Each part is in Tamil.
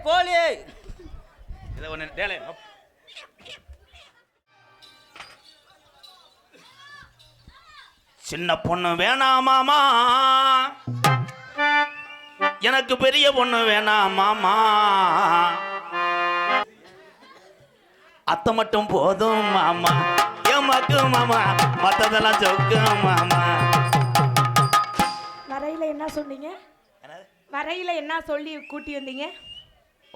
கோழி இதை ஒன்று டேலே சின்ன பொண்ணு வேணாம் மாமா, எனக்கு பெரிய பொண்ணு வேணாம் மாமா, அத்தை மட்டும் போதும் மாமா, ஏமாக்கு மாமா, மற்றதெல்லாம் சொக்கு மாமா. வரையில என்ன சொன்னீங்க? வரையில என்ன சொல்லி கூட்டி வந்தீங்க?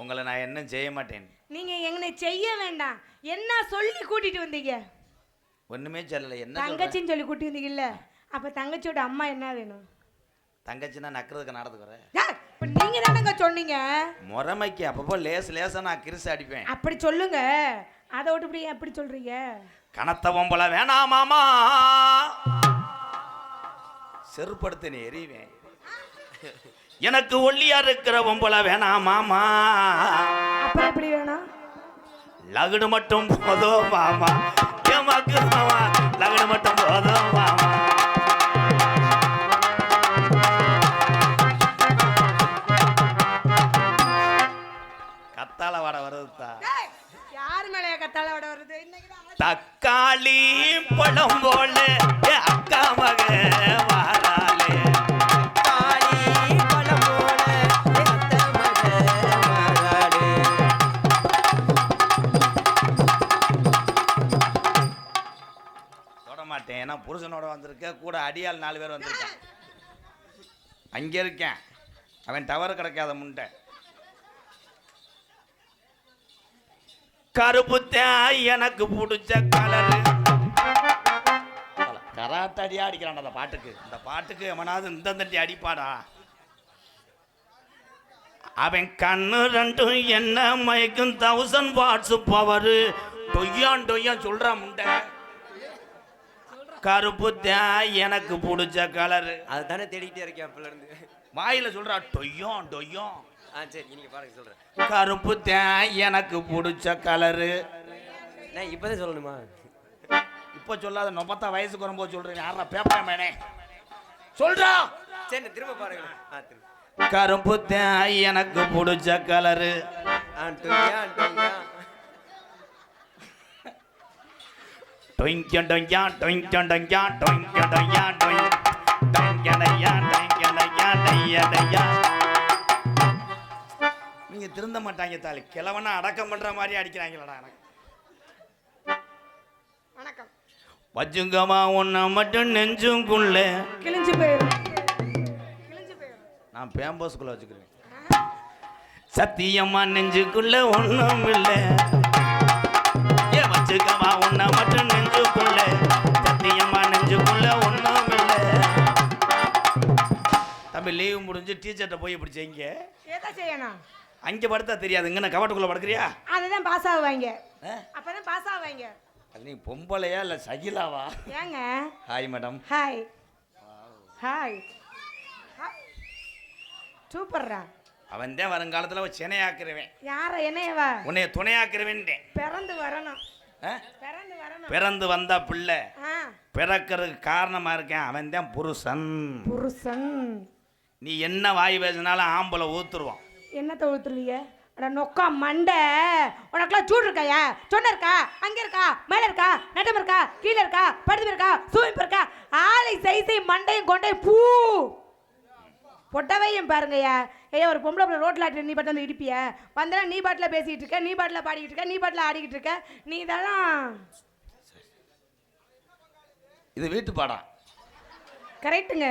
உங்களை நான் என்ன செய்ய மாட்டேன். நீங்க எங்களை செய்ய வேண்டாம், என்ன சொல்லி கூட்டிட்டு வந்தீங்க? ஒண்ணுமே சொல்லல. என்ன தங்கச்சின்னு சொல்லி கூட்டி வந்தீங்கல்ல, அப்ப தங்கச்சியோட அம்மா என்ன வேணும்? தங்கச்சின்னா நக்கிறதுக்கு நடந்துக்கு வரேன். இப்ப நீங்க தானங்க சொன்னீங்க முறைமைக்கு அப்பப்போ லேசா நான் கிரிசு அடிப்பேன். அப்படி சொல்லுங்க, அதை விட்டு இப்படி எப்படி சொல்றீங்க? கனத்தவன் போல வேணாம் மாமா, செருப்படுத்த நீ எறிவேன். எனக்கு ஒல்லியா இருக்கிறவன் போல வேணாம் மாமா, அப்புறம் எப்படி வேணும்? லகுடு மட்டும் போதும் மாமா, ஏமாக்கு மாமா, லகுடு மட்டும் போதும் மாமா. கத்தால வட வருதுதா. யாரு மேல கத்தால வட வருது? தக்காளி பழம் போல அக்கா மக வாராலே, தக்காளி பழம் போல அக்கா மக வாராலே. தொட மாட்டேன், ஏன்னா புருஷனோட வந்திருக்க, கூட அடியால் 4 பேர் வந்திருக்கேன். அங்கே இருக்கேன், அவன் டவர் கிடைக்காத முண்டை. கருப்புத்தான் எனக்கு பிடிச்ச கலரு. கராட்டடியா அடிக்கிறான் அந்த பாட்டுக்கு. இந்த பாட்டுக்கு எவனாவது இந்த தட்டி அடிப்பாடா. அவன் கண்ணு ரெண்டும் என்ன மயக்கும் 1000 வாட்ஸ் பவரு. டொய்யான் டொய்யான் சொல்றான் முண்டை. கருப்புத்தான் எனக்கு பிடிச்ச கலரு. அதுதானே தேடிக்கிட்டே இருக்கேன் அப்பல இருந்து. வாயில சொல்றா டொய்யான் டொய்யான். சரி நீங்க பாருங்க சொல்றேன். கருப்பு தேன் எனக்கு பிடிச்ச கலரு. நான் இப்பதான் சொல்லணுமா? இப்ப சொல்லாத, 90 வயசுக்கு வரும்போது சொல்றேன். யாரா பேப்பர் மேனே சொல்றா. சரி திரும்ப பாருங்க. கருப்பு தேன் எனக்கு பிடிச்ச கலரு. டொய்ங்க டொய்யா டொய்ங்க டொய்யா டொய்ங்க டொய்யா டொய்ங்க டொய்யா டொய்ங்க டொய்யா. நீங்க திருந்த மாட்டாங்க தாலி. கிழவனா அடக்கம் பண்ற மாதிரி அடிக்கிறாங்களடா. எனக்கு வணக்கம். வச்சுங்கம்மா உன்னை மட்டும் நெஞ்சுக்குள்ள கிழிஞ்சு போயிடும். நான் பேம்பஸ்குள்ள வச்சுக்கிறேன். சத்தியம்மா நெஞ்சுக்குள்ள ஒண்ணும் இல்லை. ஏ வச்சுக்கம்மா உன்னை மட்டும் நெஞ்சுக்குள்ள, சத்தியம்மா நெஞ்சுக்குள்ள ஒண்ணும் இல்லை. தம்பி லீவு முடிஞ்சு டீச்சர்கிட்ட போய் இப்படி செய்யுங்க. எதை செய்யணும்? அங்கே படுத்தா தெரியாது, இங்கே கவாட்டுக்குள்ள படுக்கிறியா? அதுதான் பாஸ் ஆகுவாங்க. அப்பதான் பாஸ் ஆகுவாங்க. அது நீ பொம்பளையா இல்லை சகிலாவா? ஏங்க? Hi madam. Hi hi. சூப்பர்ரா. அவன் தான் வருங்காலத்தில் சென்னையாக்குறவன். யார என்னையவா? உன்னைய துணையாக்குறவன். பிறந்து வரணும். பிறந்து வரணும். பிறந்து வந்தா பிள்ளை பிறக்கிறதுக்கு காரணமா இருக்கேன். அவன் தான் புருஷன். புருஷன். நீ என்ன வாய் பேசினாலும் ஆம்பளை ஊத்துருவான். என்னத்தை ஊத்துருவீங்க? அட நொக்கா மண்டை, உனக்குலாம் சூடு இருக்காயா? சொன்ன இருக்கா? அங்க இருக்கா? மேல இருக்கா? நட்டம் இருக்கா? கீழே இருக்கா? படுத்து இருக்கா? சூமிப்பு இருக்கா? ஆளை சைசை மண்டையும் கொண்டையும் பூ பொட்டவையும் பாருங்கய்யா. ஐயா ஒரு பொம்பளை பிள்ளை ரோட்டில் ஆட்டி நீ பாட்டு வந்து இடிப்பிய வந்தா, நீ பாட்டில் பேசிக்கிட்டு இருக்க, நீ பாட்டில் பாடிக்கிட்டு இருக்க, நீ பாட்டில் ஆடிக்கிட்டு இருக்க. நீ இதெல்லாம் இது வீட்டு பாடம். கரெக்டுங்க.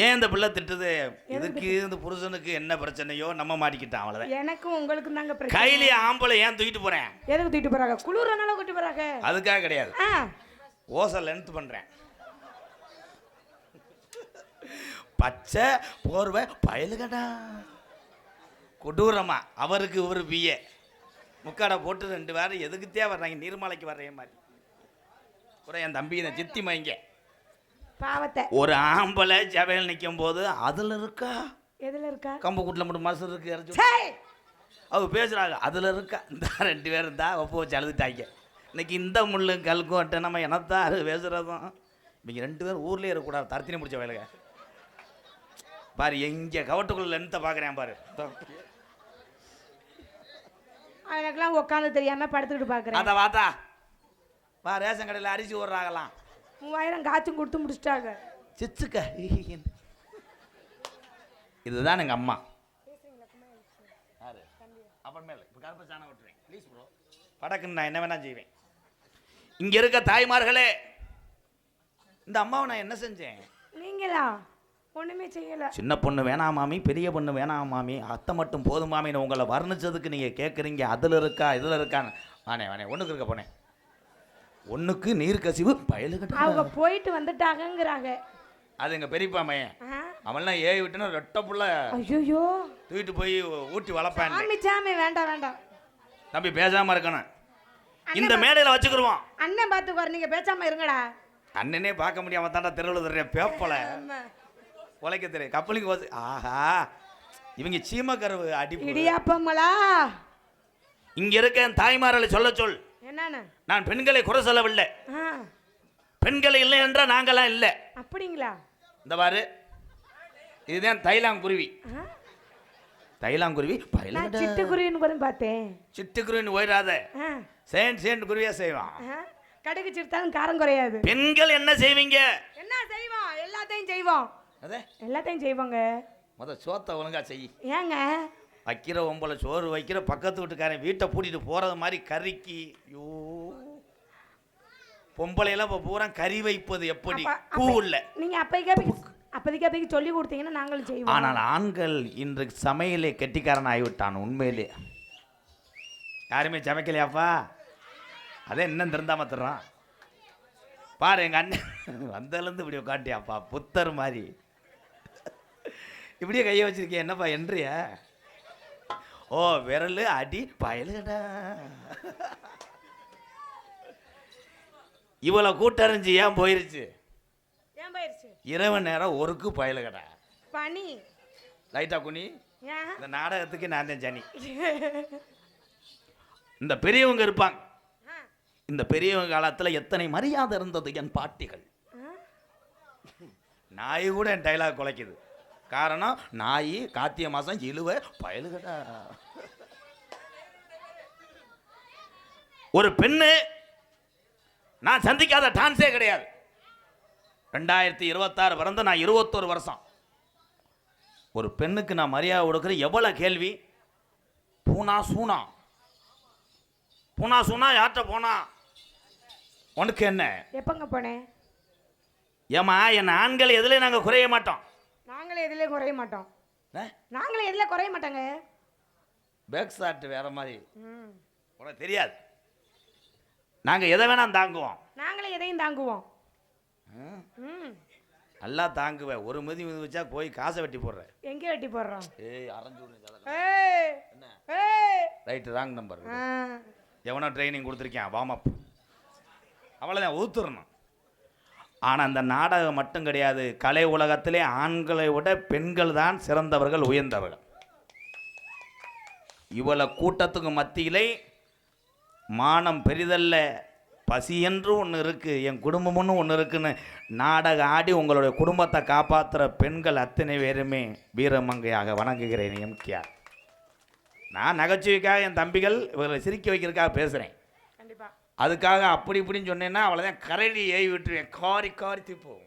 ஏன் இந்த பிள்ளை திட்டுது? இதுக்கு இந்த புருஷனுக்கு என்ன பிரச்சனையோ நம்ம மாட்டிக்கிட்டான். அவ்வளவுதான். எனக்கும் உங்களுக்கும் தாங்க பிரச்சனை. கையிலே ஆம்பளை ஏன் தூக்கிட்டு போறேன்? எதுக்கு தூக்கிட்டு போறாங்க? குளிரனால கூட்டிட்டு போறாங்க. அதுக்காக கிடையாது. ஓசை லென்த் பண்றேன். பச்சை போர்வை பயலுகடா கொடூரமா. அவருக்கு ஒரு பிஏ முக்காடை போட்டு 2 பேரும் எதுக்குத்தே வர்றாங்க? நீர்மலைக்கு வர்ற மாதிரி கூட என் தம்பி இந்த சித்தி மைங்க பாவத்தை. ஒரு ஆம்பளை ஜபையில் நிற்கும் போது அதுல இருக்கா, எதுல இருக்கா? கம்பு கூட்டில் மட்டும் மசு இருக்கு இறச்சி அவங்க பேசுறாங்க. அதுல இருக்கா. இந்த 2 பேரும் தான் ஒப்பு வச்சு அழுதுட்டாங்க. இன்னைக்கு இந்த முள்ளு கல்கோட்டை நம்ம என்னத்தான் பேசுறதும். இவங்க 2 பேரும் ஊர்லேயே இருக்கக்கூடாது. தரத்தினி முடிச்ச வேலைங்க. பாரு எங்க கவட்டுக்குள்ள லென்த்தை பார்க்குறேன் பாரு. எனக்கெல்லாம் உட்காந்து தெரியாம படுத்துக்கிட்டு பார்க்குறேன். அத வாத்தா வா, ரேஷன் கடையில் அரிசி ஓடுறாங்களாம். 3000 காய்ச்சும் கொடுத்து முடிச்சிட்டாங்க. சிச்சுக்க இதுதான் எங்க அம்மா. அப்புறமேல இப்போ கருப்பை சாணம் விட்டுறேன் ப்ளீஸ் ப்ரோ. படக்குன்னு நான் என்ன வேணா செய்வேன். இங்க இருக்க தாய்மார்களே, இந்த அம்மாவை நான் என்ன செஞ்சேன்? நீங்களா? ஒண்ணுமே செய்யல. சின்ன பொண்ணு வேணாம் மாமி, பெரிய பொண்ணு வேணாம் மாமி, அத்தை மட்டும் போதும் மாமின்னு உங்களை வர்ணிச்சதுக்கு நீங்க கேட்குறீங்க. அதுல இருக்கா இதுல இருக்கான்னு. வானே ஒண்ணுக்கு இருக்க போனேன். ஒண்ணுக்கு நீர் கசிவு பயலுகிட்ட அவங்க போயிட்டு வந்துட்டாங்கங்கிறாங்க. அது எங்க பெரியப்பா மையன். அவன்லாம் ஏறி விட்டுனா ரெட்ட புள்ள ஐயோ தூக்கிட்டு போய் ஊட்டி வளர்ப்பேன். சாமி வேண்டாம் தம்பி பேசாம இருக்கணும். இந்த மேடையில வச்சுக்கிருவோம். அண்ணன் பார்த்துக்குவார், நீங்க பேசாம இருங்கடா. அண்ணனே பார்க்க முடியாம தாண்டா தெருவில் தர்ற பேப்பல உழைக்க தெரியும் கப்பலுக்கு போச்சு. ஆஹா இவங்க சீமக்கருவு அடி இடியாப்பங்களா. இங்க இருக்க என் தாய்மார்களை சொல்ல சொல். என்னன்னு? நான் பெண்களை குறை சொல்லவில்லை. பெண்களை இல்லை என்றால் நாங்களாம் இல்லை. அப்படிங்களா? இந்த பாரு இதுதான் தைலாங்குருவி. தைலாங்குருவி சிட்டுக்குருவின்னு கூட பார்த்தேன். சிட்டுக்குருவின்னு போயிடாத, சேன் குருவியா செய்வான். கடுகு சிறுத்தாலும் காரம் குறையாது. பெண்கள் என்ன செய்வீங்க? என்ன செய்வோம்? எல்லாத்தையும் செய்வோம். எல்லாத்தையும் செய்வோங்க. சோத்தை ஒழுங்கா செய். ஏங்க வைக்கிற ஒம்பளை சோறு வைக்கிற பக்கத்து வீட்டுக்காரன் வீட்டை பூட்டிட்டு போறது மாதிரி கறிக்கு. ஐயோ பொம்பளையெல்லாம் இப்போ பூரா கறி வைப்பது எப்படி கூல்ல. நீங்க அப்போதைக்கு சொல்லி கொடுத்தீங்கன்னா நாங்களும் செய்வோம். ஆனால் ஆண்கள் இன்று சமையலே கெட்டிக்காரன் ஆகிவிட்டான். உண்மையிலே யாருமே சமைக்கலையாப்பா. அதே இன்னும் திருந்தாம தர்றான் பாரு. எங்க அண்ணன் வந்தலேருந்து இப்படி உட்காட்டியாப்பா புத்தர் மாதிரி இப்படியே கையை வச்சிருக்கேன். என்னப்பா என்றிய? ஓ விரல் அடி பயலுடா. இவ்வளோ கூட்டறிஞ்சு ஏன் போயிருச்சு? இரவு நேரம் ஒருக்கு பயலுகடா. பனி லைட்டா குனி. இந்த நாடகத்துக்கு நான் தான் ஜனி. இந்த பெரியவங்க இருப்பாங்க. இந்த பெரியவங்க காலத்துல எத்தனை மரியாதை இருந்தது என் பாட்டிகள். நாய் கூட என் டைலாக் குலைக்குது. காரணம் நாய் கார்த்திகை மாசம் இழுவ பயலுகடா. ஒரு பெண்ணு நான் சந்திக்காத டான்ஸே கிடையாது. 2026 பிறந்த நான் 21 வருஷம். ஒரு பெண்ணுக்கு நான் மரியாதை கொடுக்குறேன். எவ்வளவு கேள்வி. பூனா சூனா பூனா சூனா யார்கிட்ட போனா உனக்கு என்ன? எப்பங்க போனேன்? ஏமா என் ஆண்கள் எதுல நாங்க குறைய மாட்டோம். நாங்களே எதுல குறைய மாட்டாங்க. பேக் ஷாட் வேற மாதிரி உனக்கு தெரியாது. நாங்க எதை வேணா தாங்குவோம். நாங்களே எதையும் தாங்குவோம். நல்லா தாங்குவேன். ஒரு மிதி வச்சா போய் காசை வெட்டி போடுறேன். எங்க வெட்டி போடுறோம்? Right wrong number. எவனோ ட்ரைனிங் கொடுத்துருக்கேன் வார்ம் அப். அவ்வளோதான் ஊத்துறணும். ஆனால் அந்த நாடகம் மட்டும் கிடையாது. கலை உலகத்திலே ஆண்களை விட பெண்கள் தான் சிறந்தவர்கள், உயர்ந்தவர்கள். இவ்வளவு கூட்டத்துக்கு மத்தியிலே மானம் பெரிதல்ல, பசி என்று ஒன்று இருக்குது, என் குடும்பம்னு ஒன்று இருக்குன்னு நாடகம் ஆடி உங்களுடைய குடும்பத்தை காப்பாற்றுற பெண்கள் அத்தனை பேருமே வீரமங்கையாக வணங்குகிறேன். எம்கேஆர். நான் நகைச்சுவைக்காக என் தம்பிகள் இவர்களை சிரிக்க வைக்கிறதுக்காக பேசுகிறேன். கண்டிப்பாக அதுக்காக அப்படி இப்படின்னு சொன்னேன்னா அவ்வளோதான் கரடி ஏறி விட்டுருவேன். காரி காரி திப்போம்.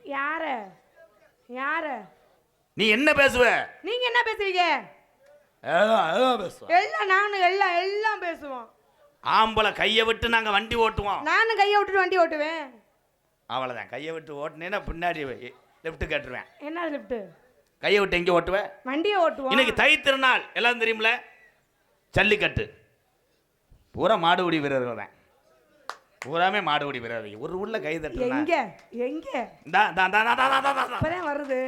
யார நீ என்ன பேசுவ? நீங்க என்ன பேசுவீங்க? எல்லாம் பேசுவோம். ஆம்பளை கையை விட்டு நாங்கள் வண்டி ஓட்டுவோம். நானும் கையை விட்டுட்டு வண்டி ஓட்டுவேன். அவ்வளோதான். கையை விட்டு ஓட்டுனேன்னா பின்னாடி லெஃப்ட் கேட்டுருவேன். என்ன லெஃப்ட்? கையை விட்டு எங்கே ஓட்டுவேன்? வண்டியை ஓட்டுவோம். இன்னைக்கு தை திருநாள் எல்லாம் தெரியுமில்ல. ஜல்லிக்கட்டு பூரா மாடுபிடி வீரர்கள் தான். பூராமே மாடுபிடி வீரர்கள். ஒரு உள்ள கை தட்டு வருது.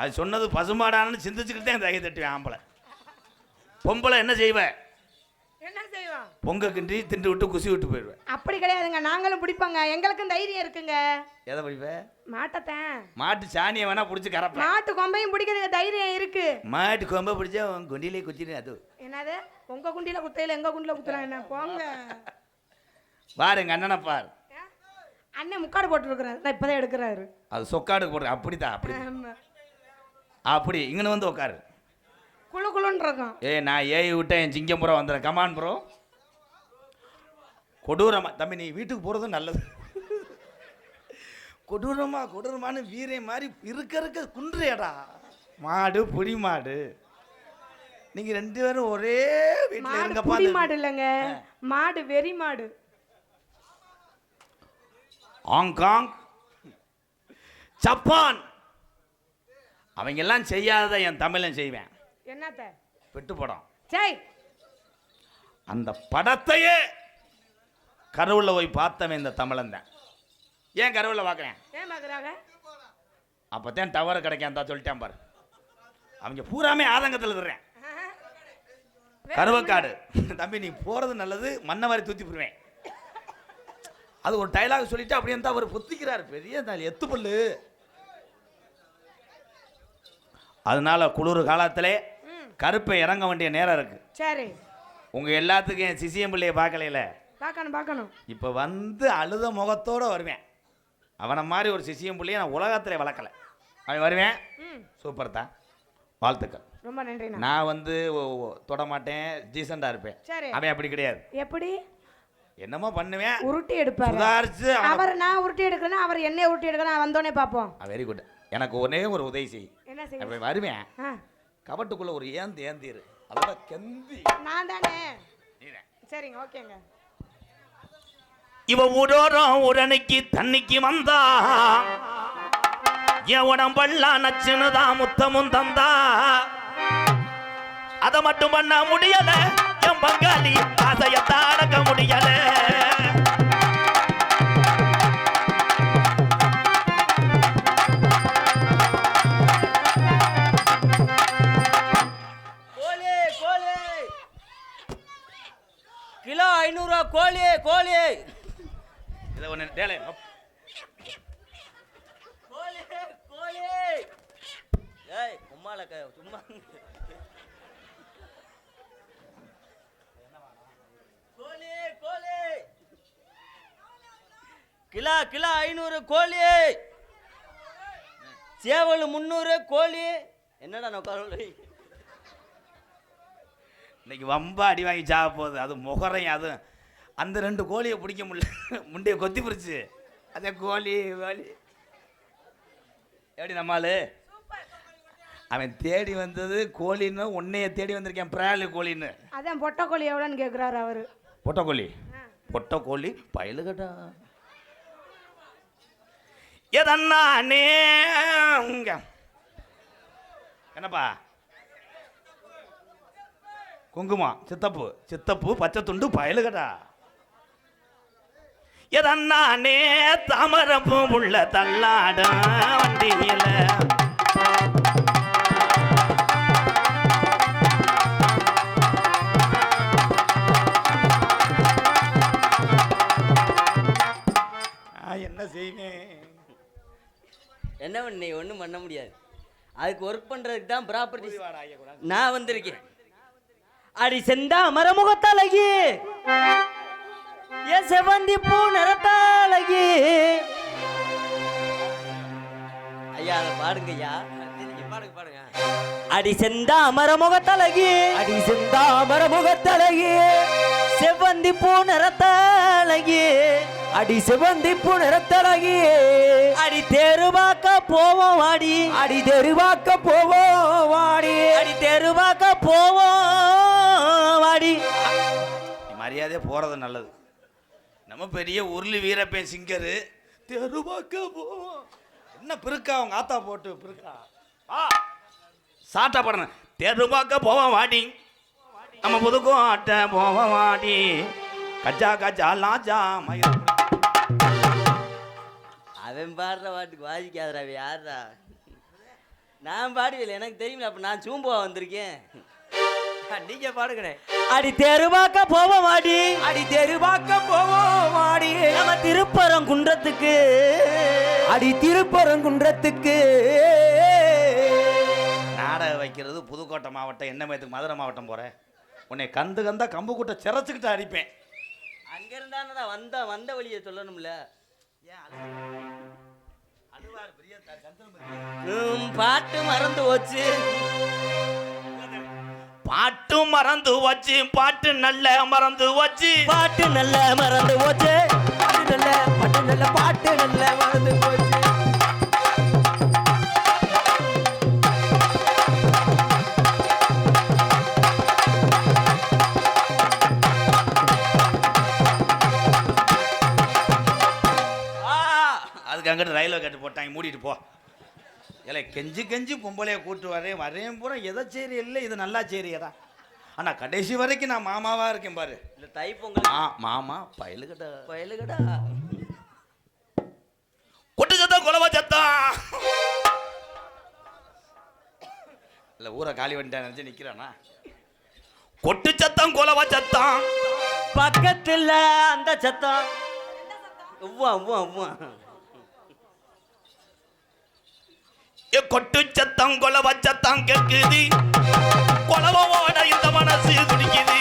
அது சொன்னது பசுமாடானு சிந்திச்சுக்கிட்டே கை தட்டுவேன். ஆம்பளை. பொம்பளை என்ன செய்வேன்? பொங்க கிண்டி திண்டு விட்டு குசி விட்டு போயிடுவேன். அப்படி கிடையாதுங்க. நாங்களும் பிடிப்பாங்க. எங்களுக்கும் தைரியம் இருக்குங்க. எதை பிடிப்பேன்? மாட்டத்தான். மாட்டு சாணியை வேணா பிடிச்சி கறப்பேன். மாட்டு கொம்பையும் பிடிக்கிறதுக்கு தைரியம் இருக்கு. மாட்டு கொம்பை பிடிச்சா குண்டிலே குச்சிடு. அது என்னது? உங்க குண்டில குத்தையில எங்க குண்டில குத்துறாங்க. என்ன போங்க பாருங்க அண்ணனை பாரு. அண்ணன் முக்காடு போட்டு இருக்கிறாரு. நான் இப்பதான் எடுக்கிறாரு. அது சொக்காடு போடுற. அப்படிதான். அப்படி அப்படி இங்கன்னு வந்து உட்காரு. குளு குளுன்னு இருக்கும். நான் ஏஐ விட்டேன், என் சிங்கம் ப்ரோ வந்துடுறேன். Come on bro. கொடூரமா தம்பி நீ வீட்டுக்கு போகிறது நல்லது. கொடூரமானு வீரே மாதிரி இருக்க குன்றியடா. மாடு புடி மாடு, நீங்கள் 2 பேரும் ஒரே வீட்டில் இருங்கப்பா. புடி மாடு இல்லைங்க, மாடு வெறி மாடு. ஹாங்காங், ஜப்பான் அவங்க எல்லாம் செய்யாத என் தமிழன் செய்வேன். என்னத்த? வெட்டு படம். சரி, அந்த படத்தையே கருவில் போய் பார்த்தவன் இந்த தமிழன் தான். ஏன் கருவில் பார்க்குறேன்? ஏன் பார்க்குறாங்க? அப்போ தான் டவர் கிடைக்கான் தான் சொல்லிட்டேன் பாரு. அவங்க பூராமே ஆதங்கத்தில் இருக்கிறேன். கருவக்காடு தம்பி நீ போகிறது நல்லது, மண்ணை மாதிரி தூத்தி போடுவேன். அது ஒரு டைலாக் சொல்லிட்டு அப்படியே தான் அவர் புத்திக்கிறார். பெரிய எத்துப்பல்லு. அதனால குளிர் காலத்திலே கருப்பை இறங்க வேண்டிய நேரம் இருக்கு. சரி, உங்கள் எல்லாத்துக்கும் என் சிசியம் பிள்ளையை பார்க்கலையில, பார்க்கணும். இப்போ வந்து அழுத முகத்தோடு வருவேன். அவனை மாதிரி ஒரு சிசியம் பிள்ளையை நான் உலகத்தில் வளர்க்கலை. அவன் வருவேன். சூப்பர் தான், வாழ்த்துக்கள். ரொம்ப நன்றி. நான் வந்து தொட மாட்டேன், டீசெண்டாக இருப்பேன். சரி, அவன் அப்படி கிடையாது. எப்படி? என்னமோ பண்ணுவேன், உருட்டி எடுப்பாரு. சுதாரிச்சு அவர் நான் உருட்டி எடுக்கணும், அவர் என்னைய உருட்டி எடுக்கணும். வந்தோடனே பார்ப்போம். Very good. எனக்கு ஒரே ஒரு உதவி செய். என்ன செய்ய? அப்படி வருவேன், கபட்டுக்குள்ள ஒரு ஏந்திரு அதோட கெந்தி. நான் தானே? சரிங்க, ஓகேங்க. இவ ஊரோரம் உரணிக்கு தண்ணிக்கு வந்தா, என் உடம்பெல்லாம் நச்சுன்னுதான் முத்தமும் தந்தா. அதை மட்டும் பண்ண முடியல, என் பங்காளி ஆசையத்தை அடக்க முடியல. கிலோ 500 ரூபா கோழி. இதை ஒன்று டேலே ஏய் சும்மா கிலோ 500 கோழி. சேவல் 300 கோழி. என்னடா நோக்காரோலை இன்னைக்கு வம்ப அடி வாங்கி சாக போகுது. அது முகரையும் அது அந்த 2 கோழியை பிடிக்க முடியல, முண்டையை கொத்தி பிடிச்சி. அதே கோழி எப்படி நம்மால் அவன் தேடி வந்தது கோழின்னு, உன்னைய தேடி வந்திருக்கேன் பிராலு கோழின்னு. அதான் பொட்டை கோழி எவ்வளோன்னு கேட்குறாரு அவரு. பொட்டை கோழி பயலுகட்டா எதன்னானே. என்னப்பா குங்குமம் சித்தப்பு பச்சை துண்டு பயலுகடா. எதன்னானே தாமரப்பு உள்ள தள்ளாட வண்டியில. என்ன செய்வேன்? என்ன பண்ணி ஒன்றும் பண்ண முடியாது. அதுக்கு ஒர்க் பண்ணுறதுக்கு தான் ப்ராப்பர்ட்டி நான் வந்திருக்கேன். அடி செந்தா மரமுகத்தழகி, என் செவந்தி பூ நிறத்தழகி. ஐயா அதை பாடுங்க ஐயா, பாடுங்க. அடி செந்தா மரமுகத்தழகி, செவந்தி பூ நிறத்தழகி, அடி தெருவாக்க போவோம் வாடி, மரியாதையா போறது நல்லது. நம்ம பெரிய உருளி வீரப்பேன் சிங்கரு, தெருவாக்க போவோம். என்ன பிறக்கா அவங்க ஆத்தா போட்டு பிறக்கா சாட்டா படணும். தெருவாக்க போவோம் வாடி, நம்ம புதுக்கோட்டை போவோம் வாடி, கஜா லாஜா மயில். அவன் பாடுற பாட்டுக்கு வாசிக்காதரா, யாரா? நான் பாடுவேன், எனக்கு தெரியுமில்ல. அப்ப நான் சூம்புவா வந்திருக்கேன். நீங்க பாடுகிறேன். அடி தெருவாக்க போவோம் வாடி, நம்ம திருப்பரங்குன்றத்துக்கு, நாடகம் வைக்கிறது புதுக்கோட்டை மாவட்டம், என்ன மேத்துக்கு மதுரை மாவட்டம் போகிறேன். உன்னை கந்தா கம்பு கூட்ட சிறச்சுக்கிட்டு அடிப்பேன். அங்க இருந்தானடா வந்த வழியை சொல்லணும்ல. ஏன் பாட்டு மறந்து போச்சு. பாட்டு மறந்து வச்சு பாட்டு நல்ல மறந்து வச்சு பாட்டு நல்ல மறந்து போச்சு. பாட்டு நல்ல பாட்டு நல்ல மறந்து போச்சு. அதுக்கு அங்கிட்டு ரயில்வே கட்டு போட்டாங்க, மூடிட்டு போ. இல்லை கெஞ்சி கெஞ்சி பொம்பளைய கூட்டு வரேன் பூரா எதை சரி இல்லை, இது நல்லா சரியாடா. ஆனால் கடைசி வரைக்கும் நான் மாமாவா இருக்கேன் பாரு. இல்லை தைப்பொங்கல் மாமா பயலுகடா பயலுகடா. கொட்டு சத்தம் குலவ சத்தம். இல்லை ஊரை காலி பண்ணிட்டேன் நினச்சி நிற்கிறானா. கொட்டு சத்தம் குலவ சத்தம் பக்கத்தில் அந்த சத்தம். உவ்வா உவ்வா உவ்வா. கொட்டு சத்தம் கொலவ சத்தம் கேட்குது, கொலவோட இந்த மனசு துடிக்குது.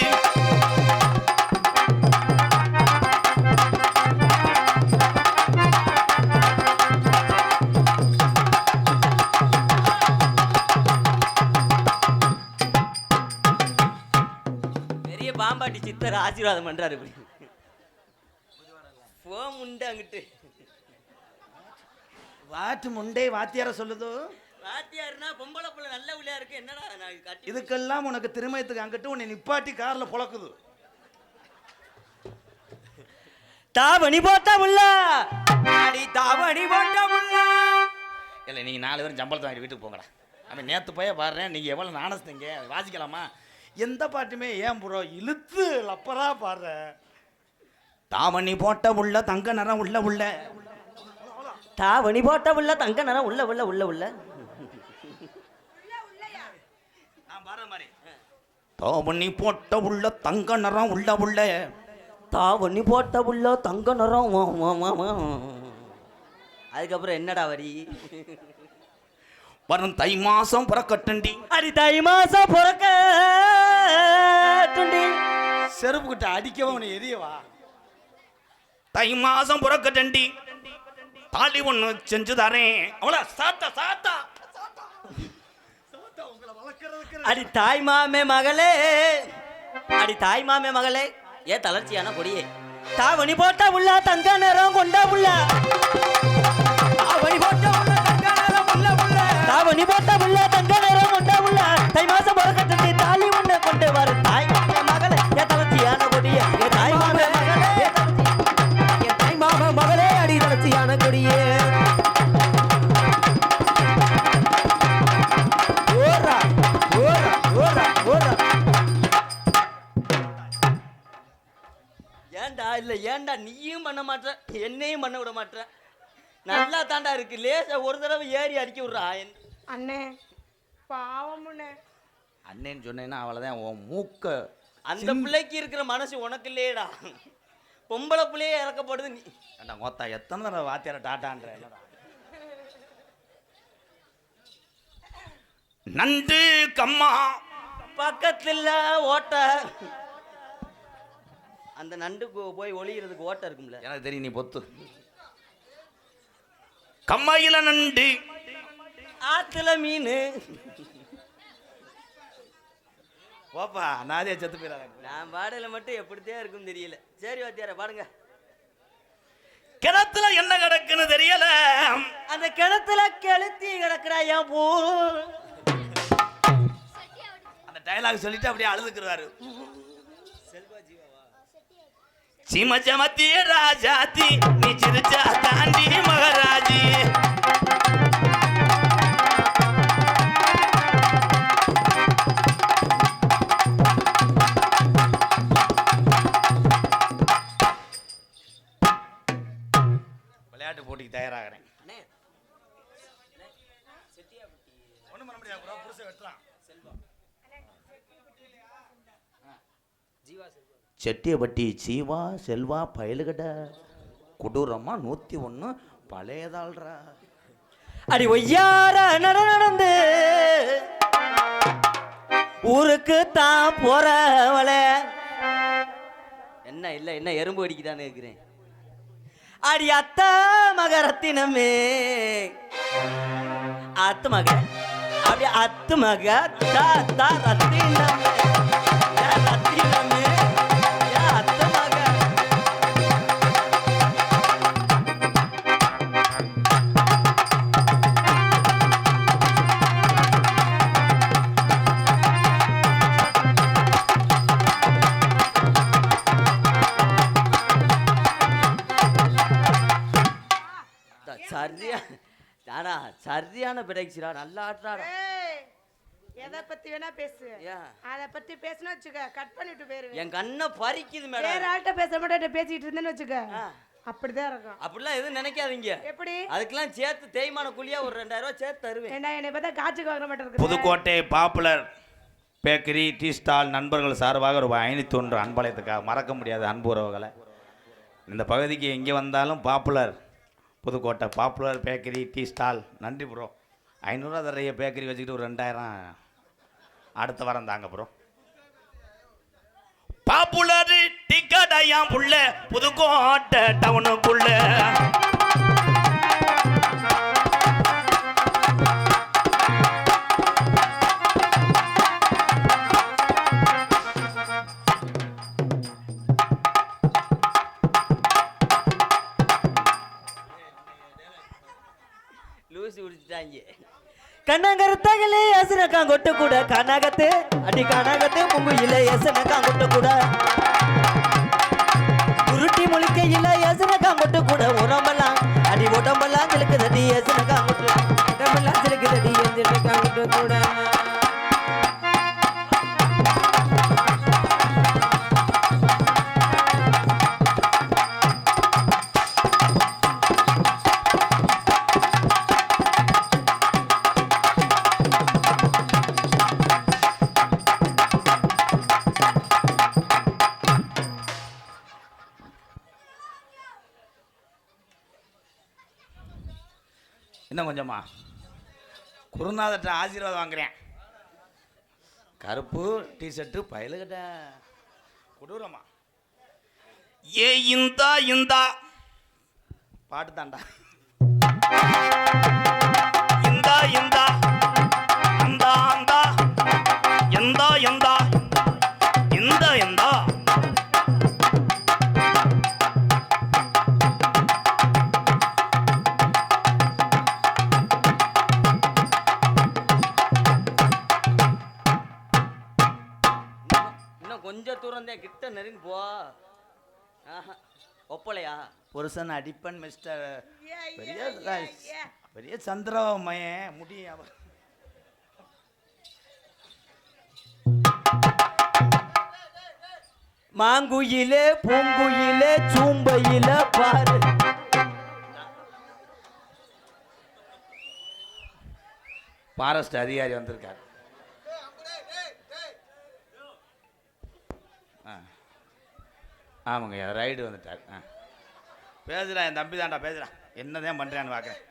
பெரிய பாம்பாட்டி சித்தர் ஆசீர்வாதம் பண்றாரு. போ முண்டை அங்கிட்டு. வாட்டு முண்டை வாத்தியார சொல்லுதோ. வாத்தியாருன்னா பொம்பளை புள்ள நல்ல உள்ளியா இருக்கு. என்னடா நான் கட்டி இதுக்கெல்லாம் உனக்கு திருமயத்துக்கு அங்கிட்டு உன்னை நிப்பாட்டி கார்ல புழக்குது. தாவணி போட்ட முள்ள அடி தாவணி போட்ட முள்ள. இல்லை நீங்கள் 4 பேரும் சம்பளத்தை வாங்கி வீட்டுக்கு போங்கடா. அவன் நேற்று போய் பாடுறேன், நீங்கள் எவ்வளோ நாணஸ்தீங்க வாசிக்கலாமா? எந்த பாட்டுமே ஏன் ப்ரோ இழுத்து லப்பரா பாடுற. தாவணி போட்ட உள்ள தங்க நிறம் உள்ள உள்ள. தாவணி போட்ட உள்ள தங்க நிறம் உள்ள உள்ள உள்ள உள்ள. தாவணி போட்ட உள்ள தங்க நிறம் உள்ள உள்ள. தாவணி போட்ட உள்ள தங்க நிறம். அதுக்கப்புறம் என்னடா வரி? வரும் தை மாசம் புறக்கட்டண்டி. அடி தை மாசம் பிறக்க செருப்பு கிட்ட அடிக்கவா உன்னை எரியவா? தை மாசம் புறக்கட்டண்டி, தாலி ஒண்ணு செஞ்சு தரேன். அவ்வளோ சாத்தா சாத்தா. அடி தாய் மாமே மகளே, அடி தாய் மாமே மகளே, ஏ தளர்ச்சியான கொடியே. தாவணி போட்ட உள்ள தங்க நிறம் கொண்ட உள்ள. தாவணி போட்ட உள்ள தங்க நிறம் உள்ள உள்ள. தாவணி போட்ட உள்ள தங்க நிறம் கொண்ட உள்ள. தை மாசம் பிறக்கட்டி தாலி ஒண்ணு கொண்டு வர தாய் மாமே மகளே, ஏ தளர்ச்சியான கொடியே. ஏ தாய் மாமே மகளே, ஏ தாய் மாமே மகளே, அடி தளர்ச்சியான கொடியே. ஓரா ஓரா ஓரா ஓரா. ஏன்டா இல்ல ஏன்டா நீயும் பண்ண மாட்ட, என்னையும் பண்ண விட மாட்ட. நல்லா தாண்டா இருக்கு. லேசா ஒரு தடவை ஏறி அடிக்க விடுறா. அண்ணே பாவமுண்ணே. அண்ணேன்னு சொன்னேன்னா அவ்வளோதான். உன் மூக்க அந்த பிள்ளைக்கு இருக்கிற மனசு உனக்கு இல்லையேடா. பொம்பளை பிள்ளையே இறக்கப்படுது. நீ ஏண்டா மொத்தா எத்தனை தடவை வாத்தியார டாட்டான்ற. நண்டு கம்மா பக்கத்துல ஓட்ட. அந்த நண்டு போய் ஒளிகிறதுக்கு ஓட்ட இருக்கும்ல. எனக்கு தெரியும், நீ பொத்து. கம்மாயில நண்டு, ஆத்துல மீன். ஓப்பா நாதே செத்து போயிடாத. நான் பாடல மட்டும் எப்படித்தான் இருக்கும் தெரியல. சரி வாத்தியார பாடுங்க. கிணத்துல என்ன கிடக்குன்னு தெரியல, அந்த கிணத்துல கெளுத்தி கிடக்குறா என் பூ. அந்த டயலாக் சொல்லிட்டு அப்படியே அழுதுக்குறாரு. சிமச்சமத்தி ராஜாத்தி நீ சிரிச்சா தாண்டி மகராஜி. விளையாட்டு போட்டிக்கு தயாராகிறேன். ஒன்றும் பண்ண முடியாது, புருஷன் வெட்டலாம். செட்டியப்பட்டி சீவா செல்வா பயலுகட கொடூரமா 101 பழையதாள்ரா. அடி ஒய்யார நடந்து ஊருக்கு தான் போறவளே. என்ன இல்ல என்ன எறும்பு அடிக்குதான்னு இருக்கிறேன். அடி அத்த மகரத்தினமே அத்து மக அப்படி அத்து மக தா ரத்தினமே ரத்தினமே அத்து மக சரியான பிடைக்சிரா நல்லா ஆடுறாடா எதை பத்தி வேணா பேசு அத பத்தி பேசணும் வச்சுக்க கட் பண்ணிட்டு போயிரு என் கண்ணை பறிக்குது மேடம் வேற ஆள்கிட்ட பேச மாட்டேன் பேசிட்டு இருந்தேன்னு வச்சுக்க அப்படிதான் இருக்கும் அப்படிலாம் எதுவும் நினைக்காதீங்க எப்படி அதுக்கெல்லாம் சேர்த்து தேய்மான கூலியா ஒரு 2000 ரூபாய் சேர்த்து தருவேன் என்ன என்னை பார்த்தா காட்சிக்கு வாங்க மாட்டேன் Pudukkottai popular bakery tea stall நண்பர்கள் சார்பாக ரூபாய் 501 அன்பழைத்துக்காக மறக்க முடியாத அன்பு உறவுகளை இந்த பகுதிக்கு எங்கே வந்தாலும் popular Pudukkottai popular bakery tea stall நன்றி ப்ரோ 500 தரைய பேக்கரி வச்சுக்கிட்டு ஒரு 2000 அடுத்த வாரம் தாங்க ப்ரோ பாப்புலர் டீ கடையாம் புள்ள புதுக்கோட்டை டவுனுக்குள்ள கண்ணங்கருத்தகளே எசனக்கான் கொட்டு கூட கனகத்து அடி கனகத்து முங்குயில எசனக்கான் கொட்டு கூட உருட்டி முழிக்கையில எசனக்கான் கொட்டு கூட உடம்பெல்லாம் அடி உடம்பெல்லாம் சிலுக்குதடி எசனக்கான் கொட்டு உடம்பெல்லாம் சிலுக்குதடி எசனக்கான் கொட்டு கூட இன்னும் கொஞ்சமா குருநாதர்கிட்ட ஆசீர்வாதம் வாங்குறேன் கருப்பு டிஷர்ட்டு பயலுகிட்ட கொடூரமா ஏ இந்தா பாட்டு தாண்டா இந்தா அந்தா எந்தா கொஞ்சம் தூரம் தான் கிட்ட நெருங்கி போ ஒப்பலையா புருஷன் அடிப்பன் மிஸ்டர் பெரிய சந்திரமயன் முடிய மாங்குயிலே பூங்குயிலே சூம்பையில பாரு ஃபாரஸ்ட் அதிகாரி வந்திருக்காரு ஆமாங்க ரைடு வந்துட்டார் பேசுகிறேன் என் தம்பி தான்டா பேசுகிறான் என்னதான் பண்ணுறான்னு பார்க்குறேன்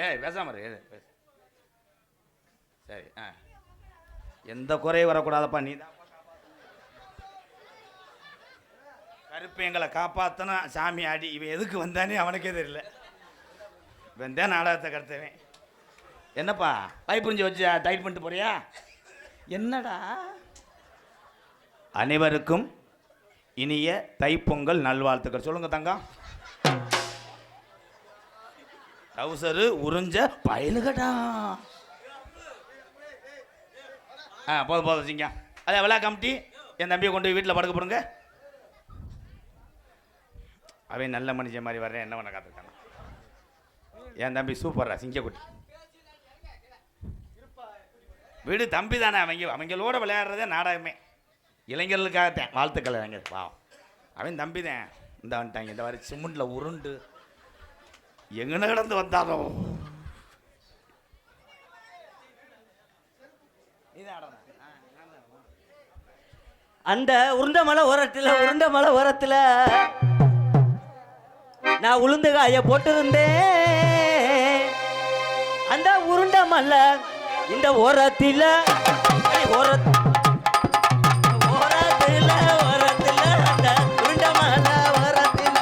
ஏய் பேசாம இரு சரி எந்த குறையும் வரக்கூடாதப்பா நீ தான் கருப்பு எங்களை காப்பாற்றணும் சாமி ஆடி இவன் எதுக்கு வந்தானே அவனுக்கே தெரியல இவன் தான் நாடகத்தை கடத்துவேன் என்னப்பா பைப்புரிஞ்சு வச்சு டைட் பண்ணிட்டு போறியா என்னடா அனைவருக்கும் இனிய தைப்பொங்கல் நல்வாழ்த்துக்கள் சொல்லுங்க தங்கம் டவுசரு உறிஞ்ச பயலுகடா போதும் சிங்க அதே விழா கமிட்டி என் தம்பியை கொண்டு போய் வீட்டில் படுக்க போடுங்க அவன் நல்ல மனுஷன் மாதிரி வர்றேன் என்ன பண்ண காத்திருக்கான என் தம்பி சூப்பர்ரா சிங்கக்குட்டி வீடு தம்பி தானே அவங்களோட விளையாடுறதே நாடகமே இளைஞர்களுக்காகத்தான் வாழ்த்துக்கள் இளைஞர் பாவம் அவன் தம்பி தான் இந்த வந்துட்டாங்க இந்த மாதிரி சிமெண்டில் உருண்டு எங்கன கடந்து வந்தாரோ அந்த உருண்ட மலை ஓரத்தில் நான் உளுந்து காய போட்டிருந்தேன் அந்த உருண்ட மலை இந்த ஓரத்தில் அந்த உருண்ட மலை ஓரத்தில்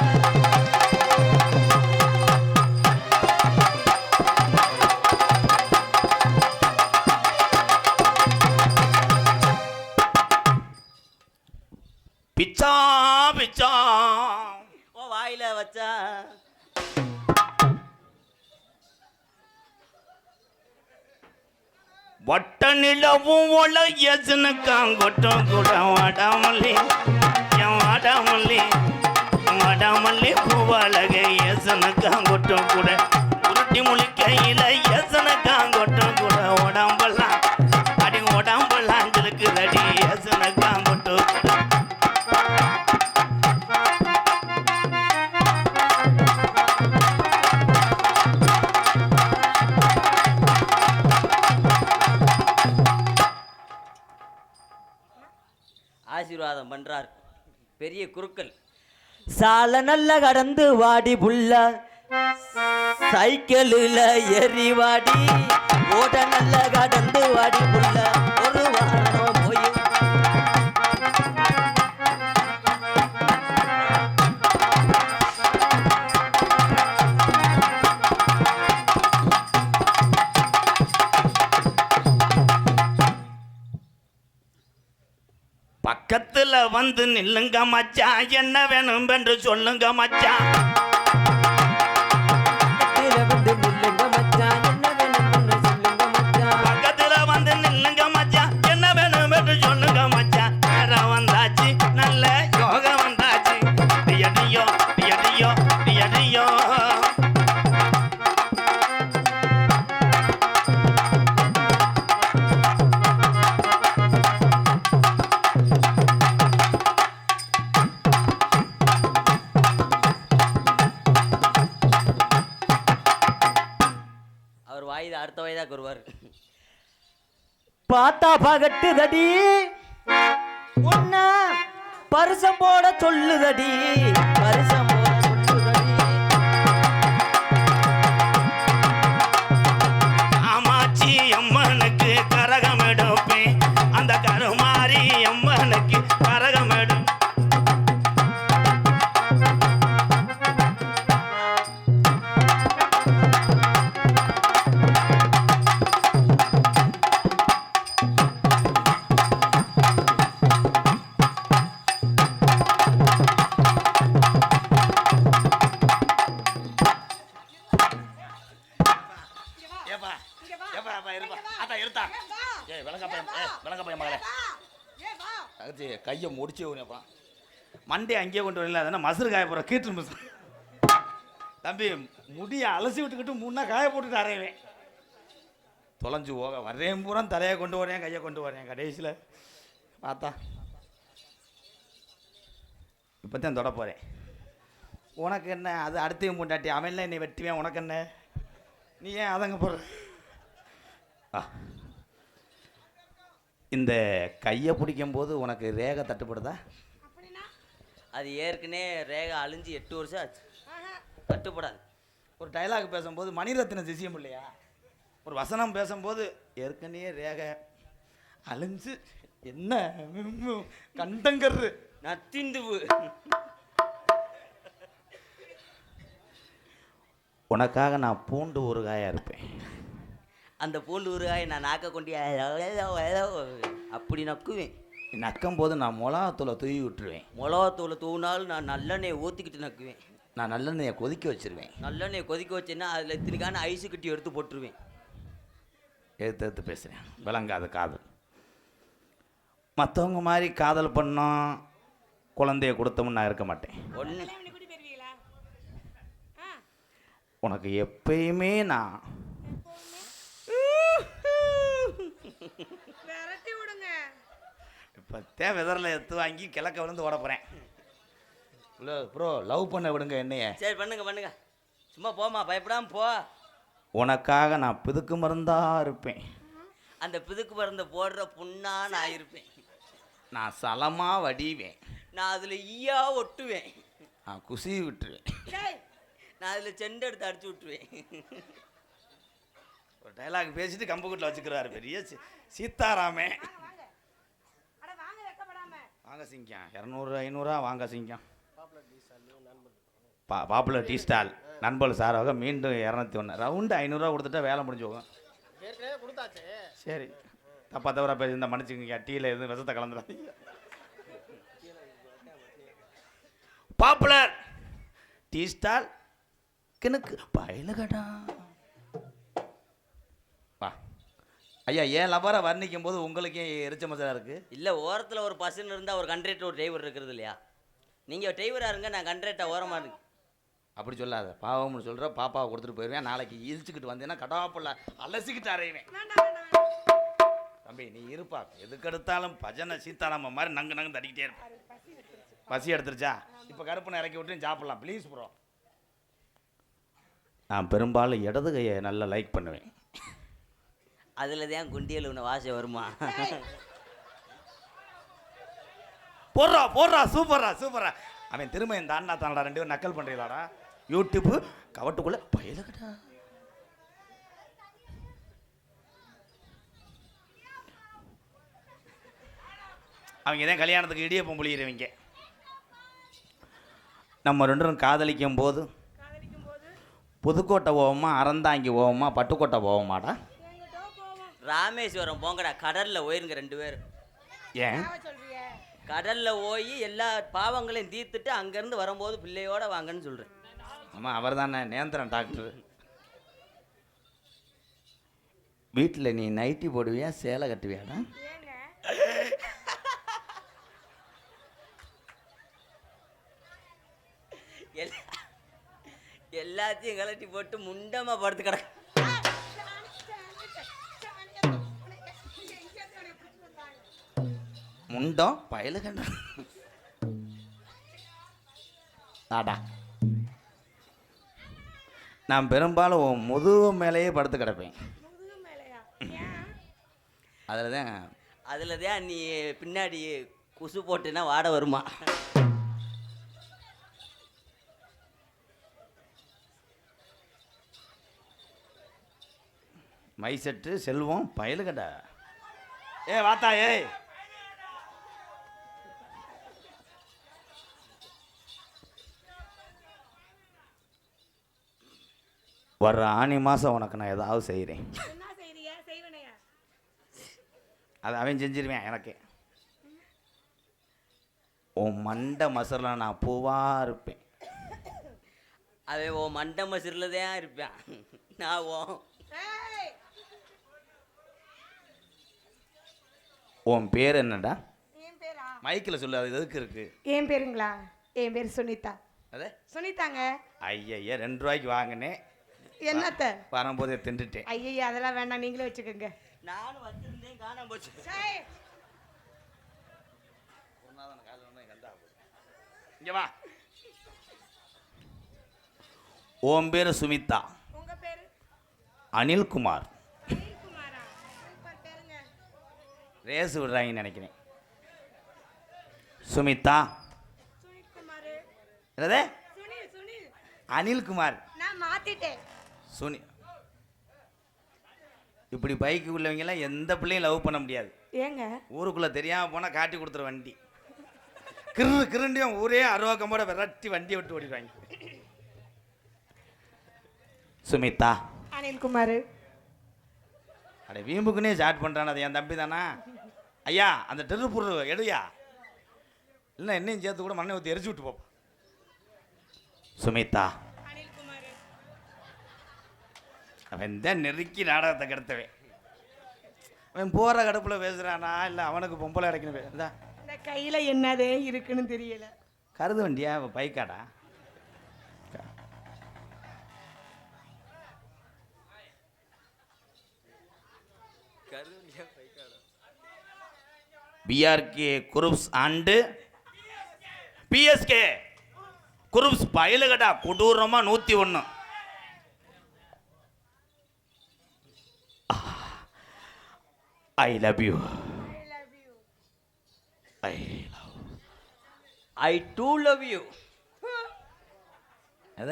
வட்ட நிலவும் ஒளையசனு காங்கொட்டம் கூட வாடாமல்லி என் வாடாமல்லி வாடாமல்லி பூவாலகை எசனு காங்கொட்டம் கூட உருட்டி முழிக்கையில எசனு காங்கொட்டம் கூட உடம்பெல்லாம் அடி உடம்பெல்லாம் இருக்குதடி எசனு காங்கொட்டம் கூட ஆசீர்வாதம் பண்றார் பெரிய குருக்கள். சால நல்ல கடந்து வாடி புள்ள சைக்கிளில் ஏறி வாடி ஓட நல்ல கடந்து வாடி புள்ள ஒரு வாரம் போய் பக்கத்துல வந்து நில்லுங்க மச்சான் என்ன வேணும் என்று சொல்லுங்க மச்சான் பக்கத்துல வந்து நில்லுங்க மச்சான் என்ன வேணும் என்று சொல்லுங்க மச்சான் நேரம் வந்தாச்சு நல்ல யோகம் வந்தாச்சு எடியோ எடியோ எடியோ அடுத்த வயதாக வருவார். பார்த்தா பகட்டுதடி உன்ன பரிசம் போட சொல்லுதடி பரிசம் போட சொல்லுதடி ஆமாச்சி அம்மனுக்கு கரகம் எடுப்பேன் அந்த கருமாரி அம்மனுக்கு கரகம் எடு கையை முடிச்சு மண்டே அங்கேயே கொண்டு வரல அதனால் மசுறு காய போகிற கீட்டு மிஸ் தம்பி முடியை அலசி விட்டுக்கிட்டு முன்னா காய போட்டுட்டு அரைவேன் தொலைஞ்சு போக வர்றேன் பூரா தலையை கொண்டு வரேன் கையை கொண்டு வரேன் கடைசியில் பார்த்தா இப்போ தான் தொட போகிறேன். உனக்கு என்ன அது அடுத்தையும் பூண்டாட்டி அவன்லாம் என்னை வெட்டுவேன் உனக்கு என்ன நீ ஏன் அதங்க போடுற இந்த கையை பிடிக்கும் போது உனக்கு ரேகை தட்டுப்படுதா? அது ஏற்கனவே ரேகை அழிஞ்சு 8 வருஷம் ஆச்சு தட்டுப்படாது. ஒரு டைலாக் பேசும்போது மணிரத்ன திசியம் இல்லையா ஒரு வசனம் பேசும்போது ஏற்கனவே ரேகை அழிஞ்சு என்ன கண்டங்கரு நத்திந்துவு உனக்காக நான் பூண்டு ஊறுகாயாக இருப்பேன். அந்த பூண்டு ஊறுகாயை நான் நாக்க கொண்டு அப்படி நக்குவேன். நக்கும் போது நான் மிளகாத்தூளை தூவி விட்டுருவேன். மிளகாத்தூளை தூவினாலும் நான் நல்லெண்ணெயை ஊற்றிக்கிட்டு நக்குவேன். நான் நல்லெண்ணெயை கொதிக்க வச்சுருவேன். நல்லெண்ணெயை கொதிக்க வச்சேன்னா அதில் இத்தனைக்கான ஐஸு கட்டி எடுத்து போட்டுருவேன். எடுத்து பேசுகிறேன் விளங்காத காதல். மற்றவங்க மாதிரி காதல் பண்ணோம் குழந்தைய கொடுத்தோம்னு நான் இருக்க மாட்டேன். ஒன்று உனக்கு எப்பயுமே நான் இப்போ விதரில் எடுத்து வாங்கி கிழக்க விழுந்து ஓட போகிறேன். இல்லை ப்ரோ லவ் பண்ண விடுங்க என்னைய. சரி பண்ணுங்க பண்ணுங்க சும்மா போமா பயப்படாமல் போ. உனக்காக நான் பிதுக்கு மருந்தாக இருப்பேன். அந்த பிதுக்கு மருந்தை போடுற புண்ணா நான் இருப்பேன். நான் சலமாக வடிவேன். நான் அதில் ஈயா ஒட்டுவேன். நான் குசி விட்டுருவேன். நான் அதில் செண்டை எடுத்து அடிச்சு விட்டுருவேன். ஒரு டைலாக் பேசிட்டு கம்புக்குட்டில் வச்சுக்கிறாரு பெரிய சீதாராமே. வாங்க சிங்கம் 200 500 வாங்க சிங்கம். பாப்புலர் டீ ஸ்டால் நண்பர்கள் சாராக மீண்டும் 201 ரவுண்டு 500 கொடுத்துட்டா வேலை முடிஞ்சு போகும். சரி தப்பா தவிர பேசி மன்னிச்சுங்க டீயில் எதுவும் விஷத்தை கலந்துடாதீங்க. பாப்புலர் டீ ஸ்டால் கிணக்கு பயலுகடா. வா ஐயா, ஏன் லவரை வர்ணிக்கும் போது உங்களுக்கு ஏன் எரிச்ச மசாலா இருக்கு? இல்லை, ஓரத்தில் ஒரு பர்சன் இருந்தால் ஒரு கண்ட்ரேக்டர் ஒரு டிரைவர் இருக்கிறது இல்லையா? நீங்கள் டிரைவராக இருங்க, நான் கண்ட்ரேக்டாக ஓரமாக இருக்கு. அப்படி சொல்லாத, பாவம்னு சொல்கிற. பாப்பாவை கொடுத்துட்டு போயிடுவேன். நாளைக்கு இழிச்சுக்கிட்டு வந்தேன்னா கடாப்புள்ள அலசிக்கிட்டு அறையுவேன். தம்பி நீ இருப்பா, எதுக்கெடுத்தாலும் பஜனை சீத்தாராம மாதிரி நங்கு நங்கு தட்டிக்கிட்டே இருப்பேன். பசி எடுத்துருச்சா? இப்போ கருப்பனை இறக்கி விட்டு சாப்பிடலாம் ப்ளீஸ் ப்ரோ. நான் பெரும்பாலும் இடது கையை நல்லா லைக் பண்ணுவேன். அதில் தான் குண்டியல் உன்னை வாசம் வருமா? போடுறா போடுறா, சூப்பரா சூப்பரா. அவன் திரும்ப இந்த அண்ணா தானடா, 2 பேரும் நக்கல் பண்ணுறீங்களாடா யூடியூப்பு கவட்டுக்குள்ளே பயலுகடா. அவங்க தான் கல்யாணத்துக்கு இடியப்பம் புளியிறவங்க. நம்ம 2 பேரும் காதலிக்கும் போது புதுக்கோட்டை போவோமா, அறந்தாங்கி போவோமா, பட்டுக்கோட்டை போவோமாடா? ராமேஸ்வரம் போங்கடா, கடலில் போயிருங்க 2 பேரும். ஏன் கடலில் போய் எல்லா பாவங்களையும் தீர்த்துட்டு அங்கேருந்து வரும்போது பிள்ளையோட வாங்கன்னு சொல்கிறேன். ஆமாம், அவர் தானே நேந்திரன் டாக்டர். வீட்டில் நீ நைட்டி போடுவியா, சேலை கட்டுவியாடா? எல்லாத்தையும் கலட்டி போட்டு முண்டமா படுத்து கிடக்கு. முண்டம் பயலுகண்டா. ஆடா, நான் பெரும்பாலும் முதுகு மேலேயே படுத்து கிடப்பேன். அதில் தான் நீ பின்னாடி குசு போட்டுன்னா வாட வருமா? மைசெட்டு செல்வம் பயலுகடா. ஏ வாத்தா, ஏய் வர்ற ஆனி மாதம் உனக்கு நான் ஏதாவது செய்கிறேன். அது அவன் செஞ்சிருவேன் எனக்கு. உன் மண்டை மசரில் நான் பூவாக இருப்பேன். அவன் ஓ மண்டை மசரில் தான் இருப்பேன். நான் உன் பேர் என்னடா? மைக்கில் சொல்லு, அது எதுக்கு இருக்கு? என் பேருங்களா? என் பேர் சுனிதா. அதே சுனிதாங்க. ஐயா 2 ரூபாய்க்கு வாங்கினேன். என்னத்த வரும்போதே தின்றுட்டேன். ஐயா அதெல்லாம் வேண்டாம், நீங்களே வச்சுக்கோங்க. நானும் வச்சிருந்தேன், காணாம போச்சு. இங்க வா. உன் பேரு சுமிதா. உங்க பேரு? அனில்குமார். அனில்குமாரா? சூப்பர் பேருங்க. ரேஸ் விடுறாங்கன்னு நினைக்கிறேன். சுமிதா. சுனில்குமார். என்னது? சுனில். அனில்குமார். நான் மாத்திட்டேன். சுனி. இப்படி பைக்கு உள்ளவங்கெல்லாம் எந்த பிள்ளையும் லவ் பண்ண முடியாது. ஏங்க? ஊருக்குள்ளே தெரியாமல் போனால் காட்டி கொடுத்துரு வண்டி. கிருண்டியும் ஊரே அருவாக்கம்போட விரட்டி வண்டியை விட்டு ஓடிடுவாங்க. சுமிதா. அனில்குமார். அட வீம்புக்குன்னே ஸ்டார்ட் பண்ணுறான். அது என் தம்பி தானா? ஐயா அந்த டெருப்பொருள் எடுயா, இல்லை என்னையும் சேர்த்து கூட மண்ணை ஊற்றி எரிச்சு விட்டு போப்பா. சுமிதா. அவன் தான் நெருக்கி நாடகத்தை கெடுத்தவன். அவன் போகிற கடுப்பில் பேசுகிறானா இல்லை அவனுக்கு பொம்பளை அடைக்கணும்? இந்த கையில் என்னதே இருக்குன்னு தெரியல. கருது வண்டியா பைக்காடா? PRK groups and PSK groups பயலுகடா. கொடூரமாக 101. I love you. I too love you. அத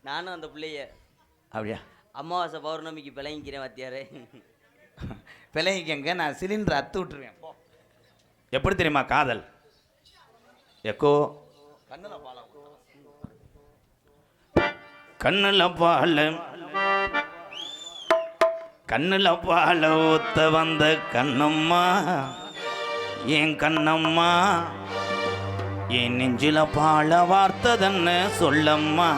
நானும் அந்த பிள்ளைய அப்படியா அமாவாசை பௌர்ணமிக்கு பிழைங்கிறேன் வாத்தியாரே. பிள்ளைங்க நான் சிலிண்டர் அத்து விட்டுருவேன். எப்படி தெரியுமா காதல்? எக்கோ கண்ணுல பால ஊத்த வந்த கண்ணம்மா, என் கண்ணம்மா என் நெஞ்சில பாழ வார்த்ததன்னு சொல்லம்மா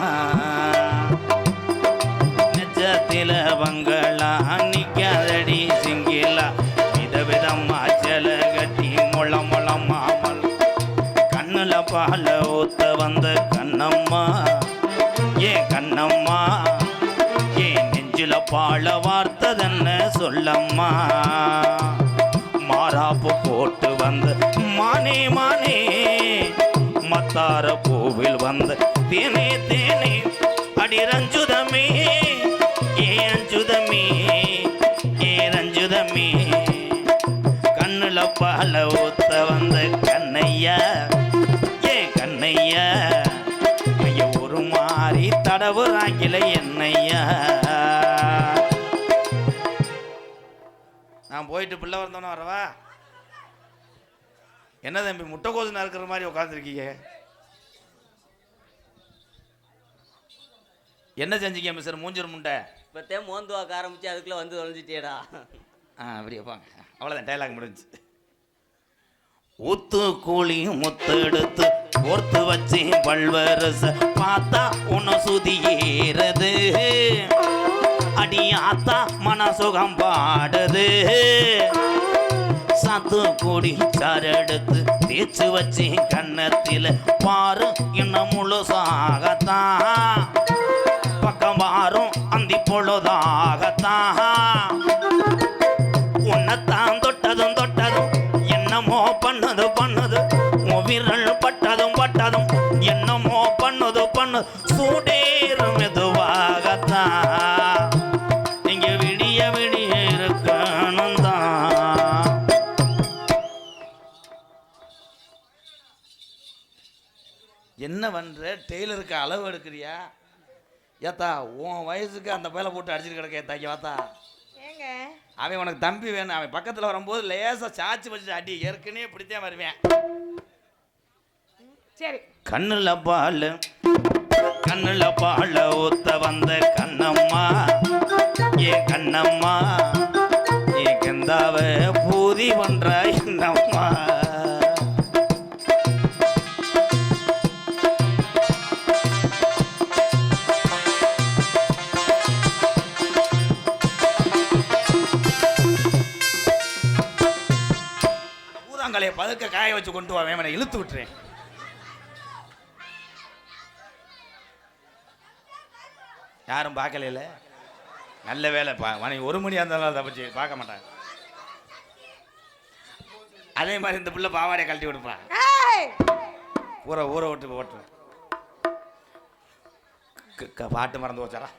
நெஜத்தில வங்களா நிக்காதடி சிங்கிலா விதவிதம்மா செல கட்டி முளமுளமாமல் கண்ணுல பால ஊத்த வந்த கண்ணம்மா ஏன் கண்ணம்மா ஏன் நெஞ்சில பாழ வார்த்ததன்னு சொல்லம்மா மாறாப்பு போட்டு வந்த மானே மானே மத்தார பூவில் வந்த தேனே தேனே அடி ரஞ்சுதமே ஏ அஞ்சுதமே ஏ ரஞ்சுதமே கண்ணுல பால ஊத்த வந்த கண்ணையா ஏ கண்ணையா ஐயா ஒரு மாறி தடவுறாங்கில என்னையா நான் போயிட்டு பிள்ளை வந்தோன்னு வரவா என்ன தம்பி முட்டைக்கோசு நறுக்கிற மாதிரி உட்காந்துருக்கீங்க என்ன செஞ்சீங்க மிஸ்டர் மூஞ்சூர் முண்டை இப்போத்தே மோந்துவாக்க ஆரம்பிச்சு அதுக்குள்ளே வந்து தொலைஞ்சிட்டேடா அப்படியே போங்க அவ்வளோதான் டைலாக் முடிஞ்சு ஊத்து கூலி முத்து எடுத்து கோர்த்து வச்சு பல்வரச பார்த்தா உன்னை சுதி ஏறது அடி ஆத்தா மனசுகம் பாடுது சாத்து கூடி சாரெடுத்து தேய்ச்சி வச்சு கண்ணத்தில பாரு இன்னும் முழுசாகத்தான் பக்கம் வாரும் அந்தி பொழுதாகத்தான் உன்னைத்தான் தொட்டதும் தொட்டதும் என்னமோ பண்ணது பண்ணது விரல் பட்டதும் பட்டதும் என்னமோ பண்ணது பண்ணு சூடேறும் மெதுவாகத்தான் நீங்க விடிய விடிய இருக்கணும் தான் என்ன பண்ற டெய்லருக்கு அளவு எடுக்கிறியா ஏத்தா உன் வயசுக்கு அந்த பையில போட்டு அடிச்சுட்டு கிடக்க ஏத்தாக்கி வாத்தா ஏங்க அவன் உனக்கு தம்பி வேணும் அவன் பக்கத்தில் வரும்போது லேசாக சாச்சி வச்சுட்டு அடி ஏற்கனவே இப்படித்தான் வருவேன் சரி கண்ணுல பால ஊத்த வந்த கண்ணம்மா ஏ கண்ணம்மா ஏ கந்தாவ பூதி பண்ற என்னம்மா பூதாங்கலையை பதுக்க காய வச்சு கொண்டு வா வேமனை இழுத்து விட்டுறேன் யாரும் பார்க்கல நல்ல வேலை மணி 1 மணி இருந்தாலும் தப்பிச்சு பார்க்க மாட்டாங்க அதே மாதிரி இந்த பிள்ளை பாவாடையை கழட்டி விடுப்பா ஊரை விட்டு ஓட்டு பாட்டு மறந்து வச்சாரா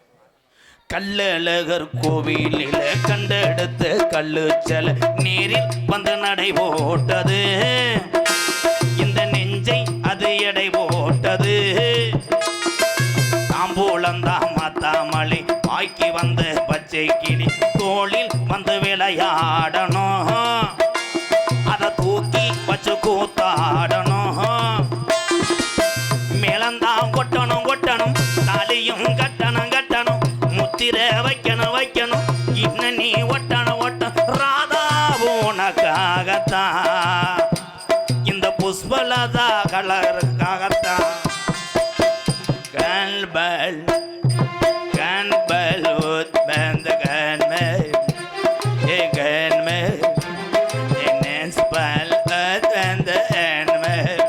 கள்ளழகர் கோவிலில் கண்டெடுத்த கல்லு செல நீரில் வந்து நடை போட்டது இந்த நெஞ்சை அது எடை போட்டது தாம்பூலந்தான் மாத்தாமலை ஆக்கி வந்த பச்சை கிளி தோளில் வந்து விளையாடணும் அதை தூக்கி வச்சு கூத்தாடணும் மேலந்தான் கொட்டணும் கொட்டணும் தாலியும் கட்டணும் கட்டணும் முத்திர வைக்கணும் இன்னும் நீ ஒட்டணும் ராதா உனக்காகத்தான் இந்த புஷ்பலதா கலருக்காகத்தான் கண்பல் உத்பந்த கண்மல் ஏ கண்மல் என்னஸ்பல் உத்பந்த கண்மல்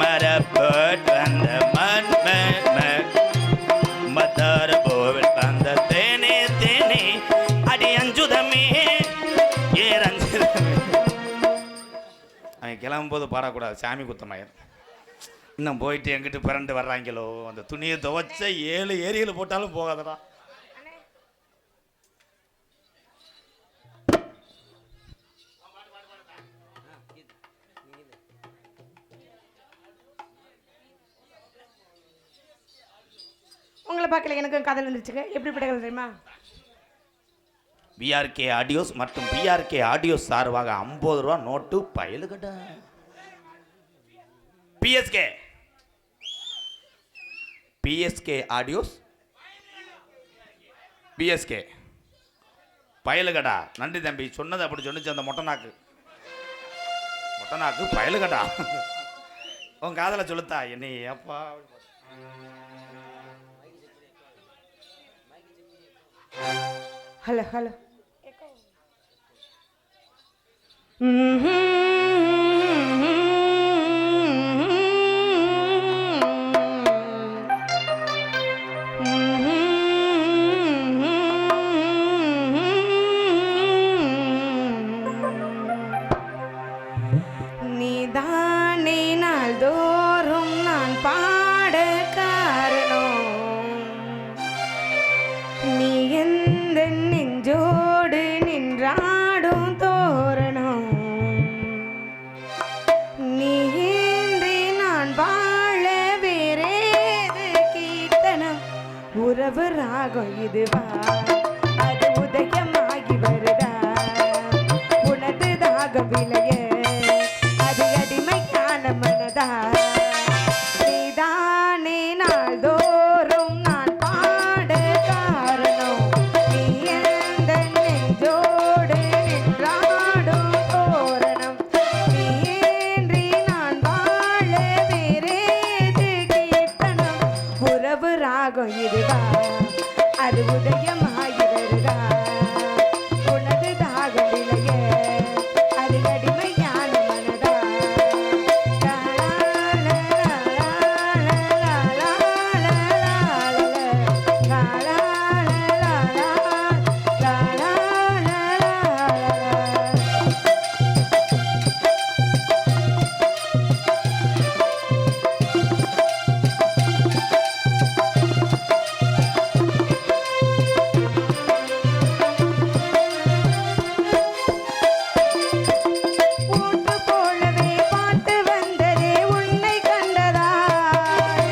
மரப்போட் வந்த மண்மல் மதர் போவில் வந்த தேனே தேனே அடி அஞ்சுதமே ஏ ரஞ்சுதமே அவன் கிளம்பும்போது பாடக்கூடாது சாமி குத்தமாயிரும் இன்னும் போயிட்டு எங்கிட்டு பிறண்டு வர்றாங்களோ அந்த துணியை துவைச்ச 7 ஏரியில் போட்டாலும் போகாதடா உங்களை பார்க்கல எனக்கு கதை வந்துச்சுங்க எப்படி படங்கள் தெரியுமா பிஆர்கே ஆடியோஸ் மற்றும் பிஆர்கே ஆடியோஸ் சார்பாக 50 ரூபா நோட்டு பயலுகட்டா பிஎஸ்கே ஆடியோஸ் பிஎஸ்கே பயலுகடா நன்றி தம்பி சொன்னது அப்படி சொன்னிச்சு அந்த மொட்டை நாக்கு பயலுகடா உன் காதலை சொல்லுத்தா என்னை அப்பா. ஹலோ ஹலோ நீதானே நாள்தோறும் நான் பாட காரணம், நீ எந்த நெஞ்சோடு நின்றாடும் தோரணம், நீ இன்றி நான் வாழ வேறேது கீர்த்தனம், உறவு ராகம் இதுவா அது உதயமாகி வருதா, உனது தாகம் விளைய அது அடிமையான மனதா, நீதானே நாள்தோறும் நான் பாட காரணம், நீ எந்த நெஞ்சோடு நின்றாடும் தோரணம், நீ இன்றி நான் வாழ வேறேது கீர்த்தனம், உறவு ராகம் இதுவா அது உதயமாகி வருதா, உனது தாகம் விளைய அது அடிமையான மனதா. பூட்டு போலவே பாட்டு வந்ததே உன்னை கண்டதாய்,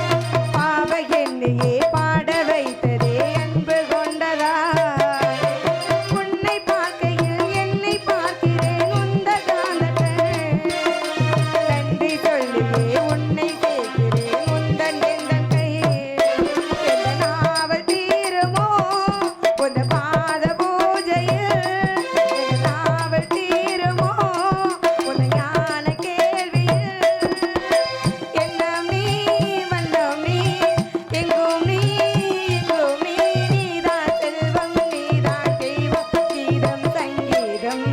பாவ என்னையே பாட வைத்ததே அன்பு கொண்டதாய், உன்னை பார்க்கையில் என்னை பார்க்கிறேன் உந்த காந்தத்தை, நன்றி சொல்லியே உன்னை சேர்க்கிறேன் உந்தன் எந்தன் கையில், எந்த நாவல் தீருமோ உந்த பாத பூஜையில், எந்த நாவல் தீருமோ உந்த ஞான கேள்வியில், எண்ணம் நீ வண்ணம் நீ எங்கும் நீ எங்கும் நீ, நீதான் செல்வம் நீதான் தெய்வம் கீதம் சங்கீதம்,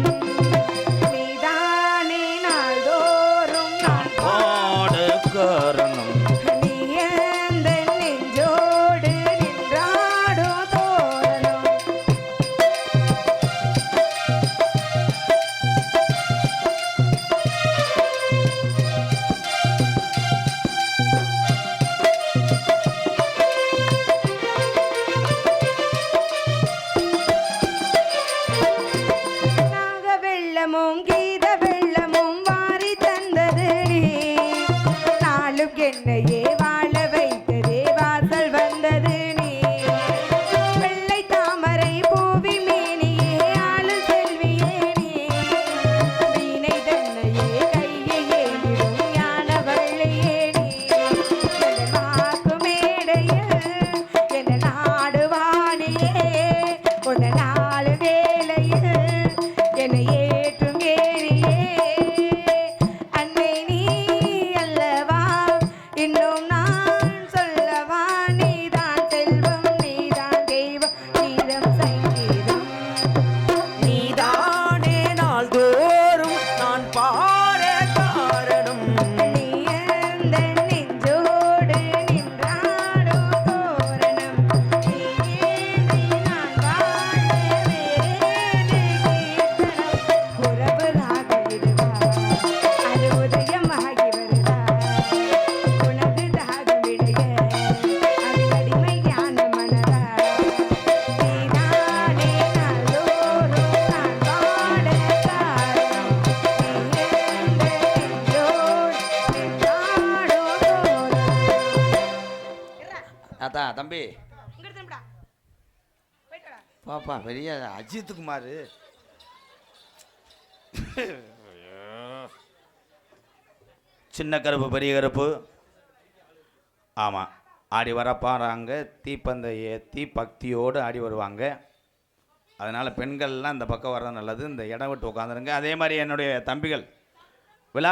நீதானே நாள்தோறும் நான் பாட காரணம் நீ எந்த நெஞ்சோடு நின்றாடும் தோரணம். நாக வெள்ளமும் கீத வெள்ளமும் வாரி தந்தது நீ, நாளும் என்னையே வாழ வைத்ததே வாசல் வந்தது நீ, வெள்ளை தாமரை பூவி மேனியே ஆளு செல்வியே நீ, வீணை தன்னையே கையை ஏந்திடும் ஞான வள்ளியே நீ, என் வாக்கு மேடையில் என் நாடு வாணியே உன் நாலு வேளையில் என்னை ஏற்றும் ஏரியே, அன்னை நீ அல்லவா இன்னும் நான் சொல்லவா, நீதான் செல்வம் நீதான் தெய்வம் கீதம் சங்கீதம், நீதானே நாள்தோறும் நான் பாட காரணம், நீ எந்த நெஞ்சோடு நின்றாடும் தோரணம், நீ ஏந்தி நான் வாழ வேறேது கீர்த்தனம், உறவு ராகம் இதுவா அது உதயமாகி வருதா, உனது தாகம் விளைய அது அடிமையான மனதா, நீதானே நாள்தோறும் நான் பாட காரணம், நீ எந்த நெஞ்சோடு நின்றாடும் தோரணம். அதான் தம்பி இங்க திரும்படா போயிட்டு வாடா. பாப்பா பெரிய அஜித் குமார். சின்ன கருப்பு பெரிய கருப்பு ஆமாம் ஆடி வரப்பாறாங்க, தீப்பந்தம் ஏற்றி பக்தியோடு ஆடி வருவாங்க. அதனால் பெண்கள்லாம் இந்த பக்கம் வர்றது நல்லது, இந்த இடம் விட்டு உட்காந்துருங்க. அதே மாதிரி என்னுடைய தம்பிகள் விழா